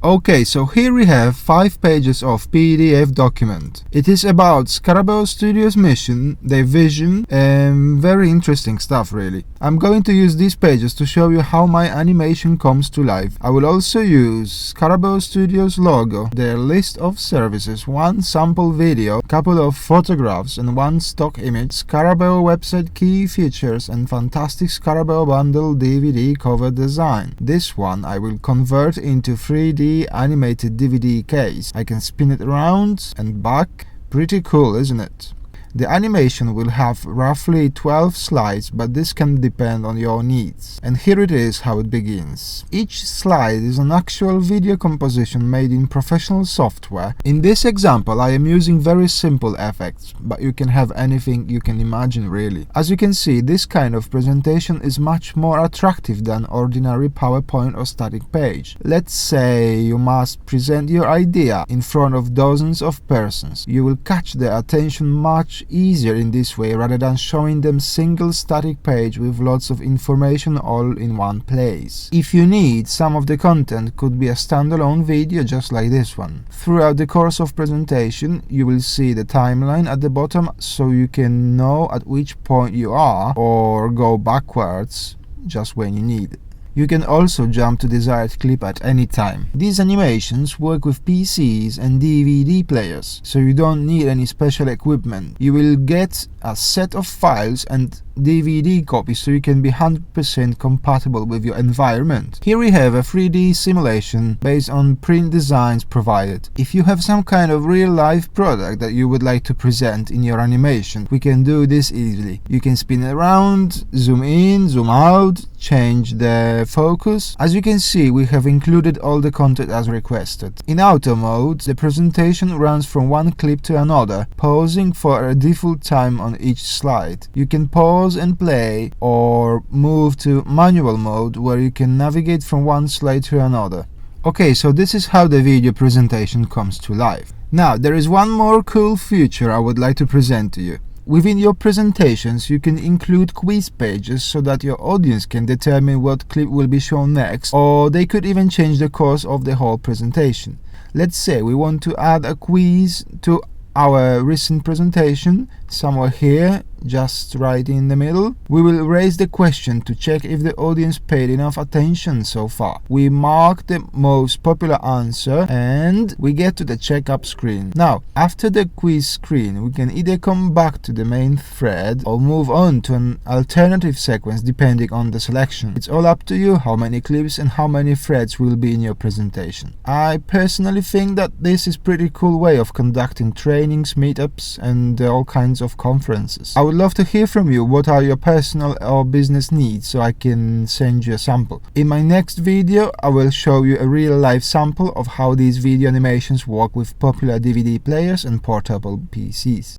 Okay, so here we have 5 pages of PDF document. It is about Scarabeo Studios mission, their vision, and very interesting stuff really. I'm going to use these pages to show you how my animation comes to life. I will also use Scarabeo Studios logo, their list of services, one sample video, couple of photographs and one stock image, Scarabeo website key features and fantastic Scarabeo bundle DVD cover design. This one I will convert into 3D animated DVD case. I can spin it around and back. Pretty cool, isn't it? The animation will have roughly 12 slides, but this can depend on your needs. And here it is how it begins. Each slide is an actual video composition made in professional software. In this example, I am using very simple effects, but you can have anything you can imagine really. As you can see, this kind of presentation is much more attractive than ordinary PowerPoint or static page. Let's say you must present your idea in front of dozens of persons. You will catch their attention much easier in this way rather than showing them single static page with lots of information all in one place. If you need, some of the content could be a standalone video just like this one. Throughout the course of presentation you will see the timeline at the bottom so you can know at which point you are or go backwards just when you need. You can also jump to desired clip at any time. These animations work with PCs and DVD players, so you don't need any special equipment. You will get a set of files and DVD copies so you can be 100% compatible with your environment. Here we have a 3D simulation based on print designs provided. If you have some kind of real-life product that you would like to present in your animation, we can do this easily. You can spin it around, zoom in, zoom out, change the focus. As you can see, we have included all the content as requested. In auto mode, the presentation runs from one clip to another, pausing for a default time on each slide. You can pause and play or move to manual mode where you can navigate from one slide to another. Okay, so this is how the video presentation comes to life. Now, there is one more cool feature I would like to present to you. Within your presentations, you can include quiz pages so that your audience can determine what clip will be shown next, or they could even change the course of the whole presentation. Let's say we want to add a quiz to our recent presentation, somewhere here, just right in the middle. We will raise the question to check if the audience paid enough attention so far. We mark the most popular answer and we get to the checkup screen. Now, after the quiz screen, we can either come back to the main thread or move on to an alternative sequence depending on the selection. It's all up to you how many clips and how many threads will be in your presentation. I personally think that this is a pretty cool way of conducting trainings, meetups and all kinds of conferences. I would love to hear from you. What are your personal or business needs so I can send you a sample. In my next video I will show you a real life sample of how these video animations work with popular DVD players and portable PCs.